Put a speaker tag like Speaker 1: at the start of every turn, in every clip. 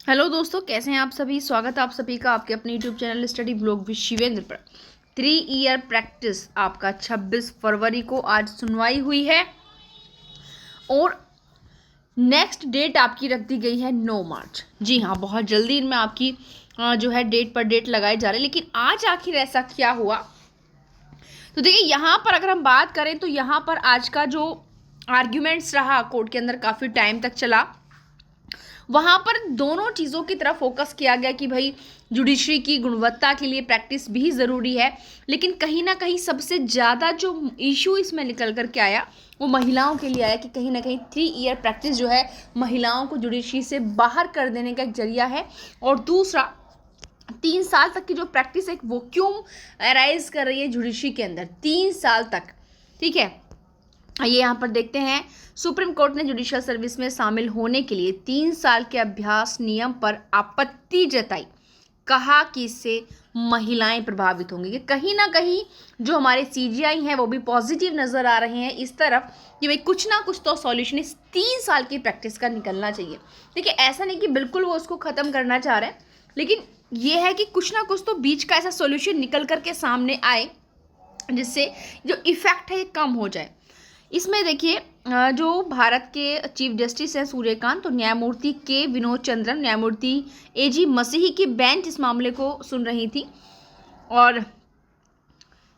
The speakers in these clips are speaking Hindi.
Speaker 1: हेलो दोस्तों, कैसे हैं आप सभी। स्वागत है आप सभी का आपके अपने YouTube channel study blog with Shivendra पर। 3 ईयर प्रैक्टिस आपका 26 फरवरी को आज सुनवाई हुई है और नेक्स्ट डेट आपकी रख दी गई है 9 मार्च। जी हाँ, बहुत जल्दी इनमें आपकी जो है डेट पर डेट लगाए जा रहे हैं। लेकिन आज आखिर ऐसा क्या हुआ, तो देखिए यहाँ पर अगर हम बात करें तो यहाँ पर आज का जो आर्ग्यूमेंट्स रहा कोर्ट के अंदर काफ़ी टाइम तक चला। वहाँ पर दोनों चीज़ों की तरफ फोकस किया गया कि भाई जुडिशरी की गुणवत्ता के लिए प्रैक्टिस भी ज़रूरी है, लेकिन कहीं ना कहीं सबसे ज़्यादा जो इशू इसमें निकल कर के आया वो महिलाओं के लिए आया कि कहीं ना कहीं 3 ईयर प्रैक्टिस जो है महिलाओं को जुडिशरी से बाहर कर देने का एक जरिया है। और दूसरा, 3 साल तक की जो प्रैक्टिस एक वैक्यूम अराइज कर रही है जुडिशरी के अंदर 3 साल तक। ठीक है, ये यहाँ पर देखते हैं, सुप्रीम कोर्ट ने जुडिशियल सर्विस में शामिल होने के लिए 3 साल के अभ्यास नियम पर आपत्ति जताई। कहा कि इससे महिलाएं प्रभावित होंगी, कि कहीं ना कहीं जो हमारे सीजीआई हैं वो भी पॉजिटिव नज़र आ रहे हैं इस तरफ कि भाई कुछ ना कुछ तो सॉल्यूशन इस 3 साल की प्रैक्टिस का निकलना चाहिए। देखिए, ऐसा नहीं कि बिल्कुल वो उसको ख़त्म करना चाह रहे हैं, लेकिन ये है कि कुछ ना कुछ तो बीच का ऐसा सॉल्यूशन निकल करके सामने आए जिससे जो इफ़ेक्ट है ये कम हो जाए। इसमें देखिए, जो भारत के चीफ जस्टिस हैं सूर्यकांत, तो न्यायमूर्ति के विनोद चंद्रन, न्यायमूर्ति एजी मसीही की बेंच इस मामले को सुन रही थी। और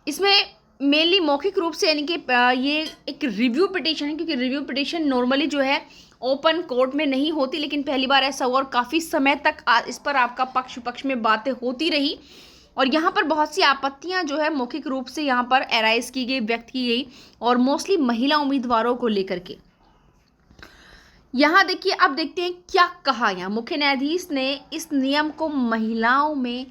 Speaker 1: इसमें मेनली मौखिक रूप से यानी कि ये एक रिव्यू पिटीशन है, क्योंकि रिव्यू पिटीशन नॉर्मली जो है ओपन कोर्ट में नहीं होती, लेकिन पहली बार ऐसा हुआ और काफ़ी समय तक इस पर आपका पक्ष में बातें होती रही। और यहाँ पर बहुत सी आपत्तियाँ जो है मौखिक रूप से यहाँ पर एराइज की गई, व्यक्त की गई, और मोस्टली महिला उम्मीदवारों को लेकर के। यहाँ देखिए, अब देखते हैं क्या कहा। यहाँ मुख्य न्यायाधीश ने इस नियम को महिलाओं में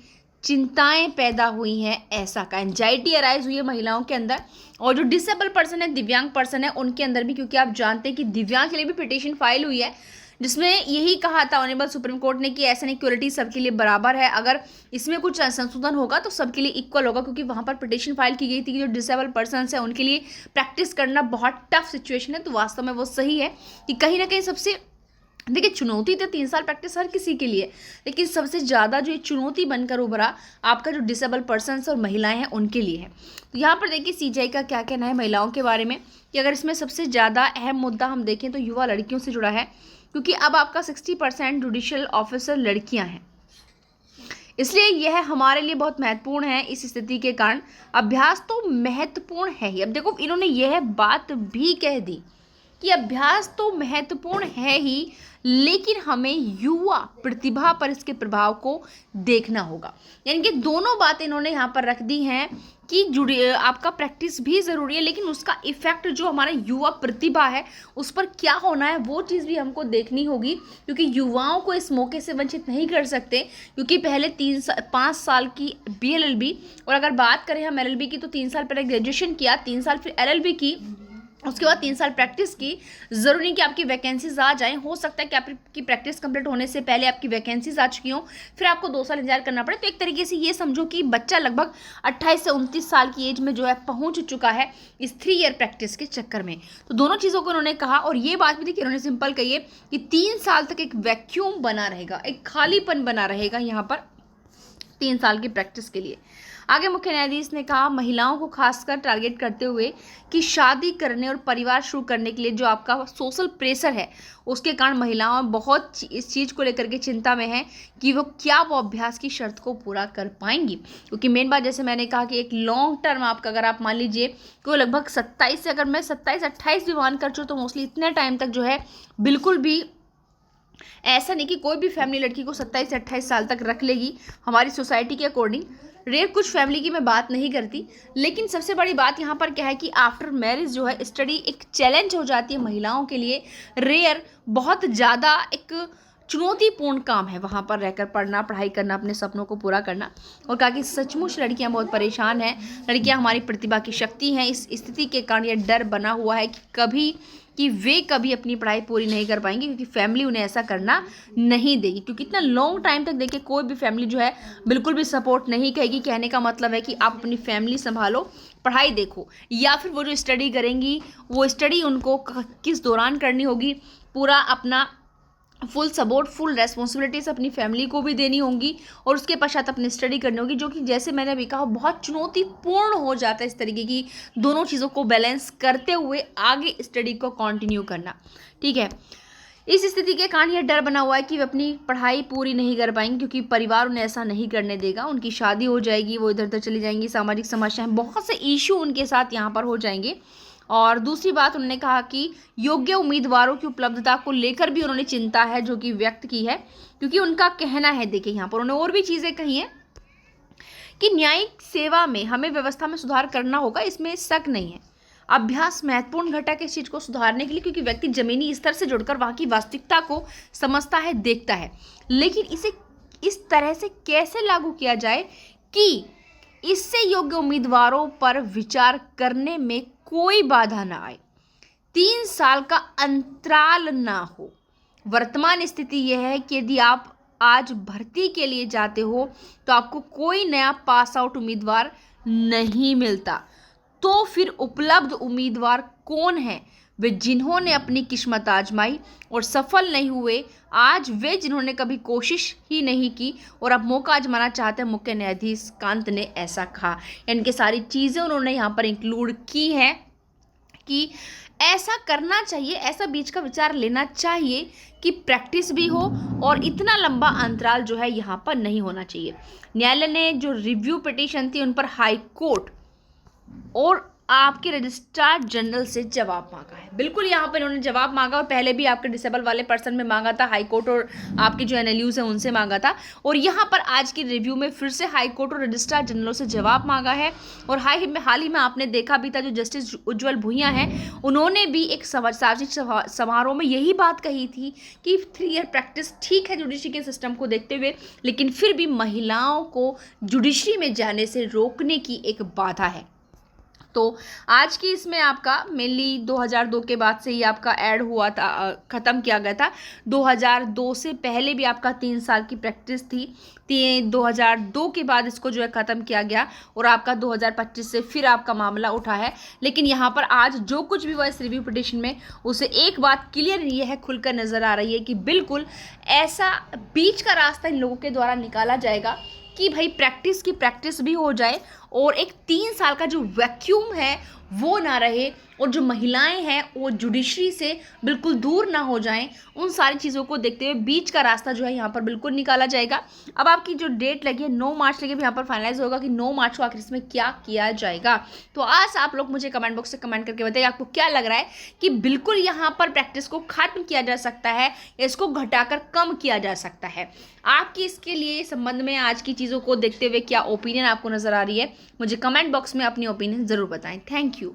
Speaker 1: चिंताएं पैदा हुई हैं ऐसा का, एंजाइटी अराइज हुई है महिलाओं के अंदर, और जो डिसेबल पर्सन है, दिव्यांग पर्सन है, उनके अंदर भी, क्योंकि आप जानते हैं कि दिव्यांग के लिए भी पिटीशन फाइल हुई है जिसमें यही कहा था ऑनरेबल सुप्रीम कोर्ट ने कि ऐसा नहीं, इक्वलिटी सबके लिए बराबर है, अगर इसमें कुछ संशोधन होगा तो सबके लिए इक्वल होगा, क्योंकि वहाँ पर पिटीशन फाइल की गई थी कि जो डिसेबल पर्सन है उनके लिए प्रैक्टिस करना बहुत टफ सिचुएशन है। तो वास्तव में वो सही है कि कहीं ना कहीं सबसे, देखिए चुनौती तो 3 साल प्रैक्टिस हर किसी के लिए, लेकिन सबसे ज़्यादा जो ये चुनौती बनकर उभरा आपका जो डिसेबल पर्सन्स और महिलाएं हैं उनके लिए है। तो यहाँ पर देखिए सीजीआई का क्या कहना है महिलाओं के बारे में, कि अगर इसमें सबसे ज़्यादा अहम मुद्दा हम देखें तो युवा लड़कियों से जुड़ा है, क्योंकि अब आपका 60% जुडिशियल ऑफिसर लड़कियां हैं, इसलिए यह हमारे लिए बहुत महत्वपूर्ण है। इस स्थिति के कारण अभ्यास तो महत्वपूर्ण है ही। अब देखो, इन्होंने यह बात भी कह दी कि अभ्यास तो महत्वपूर्ण है ही, लेकिन हमें युवा प्रतिभा पर इसके प्रभाव को देखना होगा। यानी कि दोनों बातें इन्होंने यहाँ पर रख दी हैं कि आपका प्रैक्टिस भी ज़रूरी है, लेकिन उसका इफेक्ट जो हमारा युवा प्रतिभा है उस पर क्या होना है वो चीज़ भी हमको देखनी होगी, क्योंकि युवाओं को इस मौके से वंचित नहीं कर सकते। क्योंकि पहले 5 साल की BLLB, और अगर बात करें हम LLB की, तो 3 साल पहले ग्रेजुएशन किया, 3 साल फिर LLB की, उसके बाद 3 साल प्रैक्टिस की। ज़रूरी नहीं कि आपकी वैकेंसीज आ जाएं, हो सकता है कि आपकी प्रैक्टिस कंप्लीट होने से पहले आपकी वैकेंसीज आ चुकी हों, फिर आपको 2 साल इंतजार करना पड़े। तो एक तरीके से ये समझो कि बच्चा लगभग 28 से 29 साल की एज में जो है पहुंच चुका है इस 3 ईयर प्रैक्टिस के चक्कर में। तो दोनों चीज़ों को उन्होंने कहा, और ये बात भी देखिए उन्होंने सिंपल कही है कि 3 साल तक एक वैक्यूम बना रहेगा, एक खालीपन बना रहेगा यहाँ पर 3 साल की प्रैक्टिस के लिए। आगे मुख्य न्यायाधीश ने कहा, महिलाओं को खासकर टारगेट करते हुए कि शादी करने और परिवार शुरू करने के लिए जो आपका सोशल प्रेशर है उसके कारण महिलाओं बहुत इस चीज़ को लेकर के चिंता में है कि वो अभ्यास की शर्त को पूरा कर पाएंगी। क्योंकि मेन बात, जैसे मैंने कहा कि एक लॉन्ग टर्म आपका, अगर आप मान लीजिए कि वो लगभग 27 से, अगर मैं 27-28 भी मान कर चूँ, तो मोस्टली इतने टाइम तक जो है बिल्कुल भी ऐसा नहीं कि कोई भी फैमिली लड़की को 27 से 28 साल तक रख लेगी हमारी सोसाइटी के अकॉर्डिंग। रेयर कुछ फैमिली की मैं बात नहीं करती, लेकिन सबसे बड़ी बात यहाँ पर क्या है कि आफ्टर मैरिज जो है स्टडी एक चैलेंज हो जाती है महिलाओं के लिए। रेयर बहुत ज़्यादा एक चुनौतीपूर्ण काम है वहाँ पर रहकर पढ़ना, पढ़ाई करना, अपने सपनों को पूरा करना। और कहा कि सचमुच लड़कियाँ बहुत परेशान हैं, लड़कियाँ हमारी प्रतिभा की शक्ति हैं। इस स्थिति के कारण यह डर बना हुआ है कि वे कभी अपनी पढ़ाई पूरी नहीं कर पाएंगी, क्योंकि फैमिली उन्हें ऐसा करना नहीं देगी। क्योंकि इतना लॉन्ग टाइम तक देखिए कोई भी फैमिली जो है बिल्कुल भी सपोर्ट नहीं करेगी। कहने का मतलब है कि आप अपनी फैमिली संभालो, पढ़ाई देखो, या फिर वो जो स्टडी करेंगी वो स्टडी उनको किस दौरान करनी होगी, पूरा अपना फुल सपोर्ट, फुल रेस्पॉन्सिबिलिटीज अपनी फैमिली को भी देनी होंगी और उसके पश्चात अपनी स्टडी करनी होगी, जो कि जैसे मैंने अभी कहा बहुत चुनौतीपूर्ण हो जाता है इस तरीके की दोनों चीज़ों को बैलेंस करते हुए आगे स्टडी को कंटिन्यू करना। ठीक है, इस स्थिति के कारण यह डर बना हुआ है कि वे अपनी पढ़ाई पूरी नहीं कर पाएंगे, क्योंकि परिवार उन्हें ऐसा नहीं करने देगा। उनकी शादी हो जाएगी, वो इधर उधर चली जाएंगी, सामाजिक समस्याएं, बहुत से इशू उनके साथ यहाँ पर हो जाएंगे। और दूसरी बात उन्होंने कहा कि योग्य उम्मीदवारों की उपलब्धता को लेकर भी उन्होंने चिंता है जो कि व्यक्त की है, क्योंकि उनका कहना है, देखिए यहाँ पर उन्होंने और भी चीज़ें कही हैं कि न्यायिक सेवा में हमें व्यवस्था में सुधार करना होगा, इसमें शक नहीं है। अभ्यास महत्वपूर्ण घटक है इस चीज़ को सुधारने के लिए, क्योंकि व्यक्ति जमीनी स्तर से जुड़कर वहाँ की वास्तविकता को समझता है, देखता है, लेकिन इसे इस तरह से कैसे लागू किया जाए कि इससे योग्य उम्मीदवारों पर विचार करने में कोई बाधा ना आए, 3 साल का अंतराल ना हो। वर्तमान स्थिति यह है कि यदि आप आज भर्ती के लिए जाते हो तो आपको कोई नया पास आउट उम्मीदवार नहीं मिलता, तो फिर उपलब्ध उम्मीदवार कौन है? वे जिन्होंने अपनी किस्मत आजमाई और सफल नहीं हुए, आज वे जिन्होंने कभी कोशिश ही नहीं की और अब मौका आजमाना चाहते हैं। मुख्य न्यायाधीश कांत ने ऐसा कहा। इनके सारी चीज़ें उन्होंने यहाँ पर इंक्लूड की हैं कि ऐसा करना चाहिए, ऐसा बीच का विचार लेना चाहिए कि प्रैक्टिस भी हो और इतना लंबा अंतराल जो है यहाँ पर नहीं होना चाहिए। न्यायालय ने जो रिव्यू पिटीशन थी उन पर हाई कोर्ट और आपके रजिस्ट्रार जनरल से जवाब मांगा है। बिल्कुल यहाँ पर इन्होंने जवाब मांगा, और पहले भी आपके डिसेबल वाले पर्सन में मांगा था, हाई कोर्ट और आपके जो एनएलयूज हैं उनसे मांगा था, और यहाँ पर आज की रिव्यू में फिर से हाई कोर्ट और रजिस्ट्रार जनरल से जवाब मांगा है। और हाल ही में आपने देखा भी था, जो जस्टिस उज्ज्वल भुइयाँ हैं उन्होंने भी एक सार्वजनिक समारोह में यही बात कही थी कि 3 ईयर प्रैक्टिस ठीक है जुडिशरी के सिस्टम को देखते हुए, लेकिन फिर भी महिलाओं को जुडिशरी में जाने से रोकने की एक बाधा है। तो आज की इसमें आपका मेनली 2002 के बाद से ही आपका ऐड हुआ था, ख़त्म किया गया था। 2002 से पहले भी आपका 3 साल की प्रैक्टिस थी, 2002 के बाद इसको जो है ख़त्म किया गया और आपका 2025 से फिर आपका मामला उठा है। लेकिन यहाँ पर आज जो कुछ भी हुआ इस रिव्यू पिटीशन में, उसे एक बात क्लियर ये है, खुलकर नज़र आ रही है कि बिल्कुल ऐसा बीच का रास्ता इन लोगों के द्वारा निकाला जाएगा कि भाई प्रैक्टिस की प्रैक्टिस भी हो जाए और एक 3 साल का जो वैक्यूम है वो ना रहे, और जो महिलाएं हैं वो जुडिशरी से बिल्कुल दूर ना हो जाएं। उन सारी चीज़ों को देखते हुए बीच का रास्ता जो है यहाँ पर बिल्कुल निकाला जाएगा। अब आपकी जो डेट लगी है 9 मार्च लगी, यहाँ पर फाइनलाइज होगा कि 9 मार्च को आखिर इसमें क्या किया जाएगा। तो आज आप लोग मुझे कमेंट बॉक्स से कमेंट करके बताइए आपको क्या लग रहा है कि बिल्कुल यहाँ पर प्रैक्टिस को खत्म किया जा सकता है या इसको घटाकर कम किया जा सकता है। आपकी इसके लिए संबंध में आज की चीज़ों को देखते हुए क्या ओपिनियन आपको नज़र आ रही है, मुझे कमेंट बॉक्स में अपनी ओपिनियन ज़रूर बताएं। Thank you.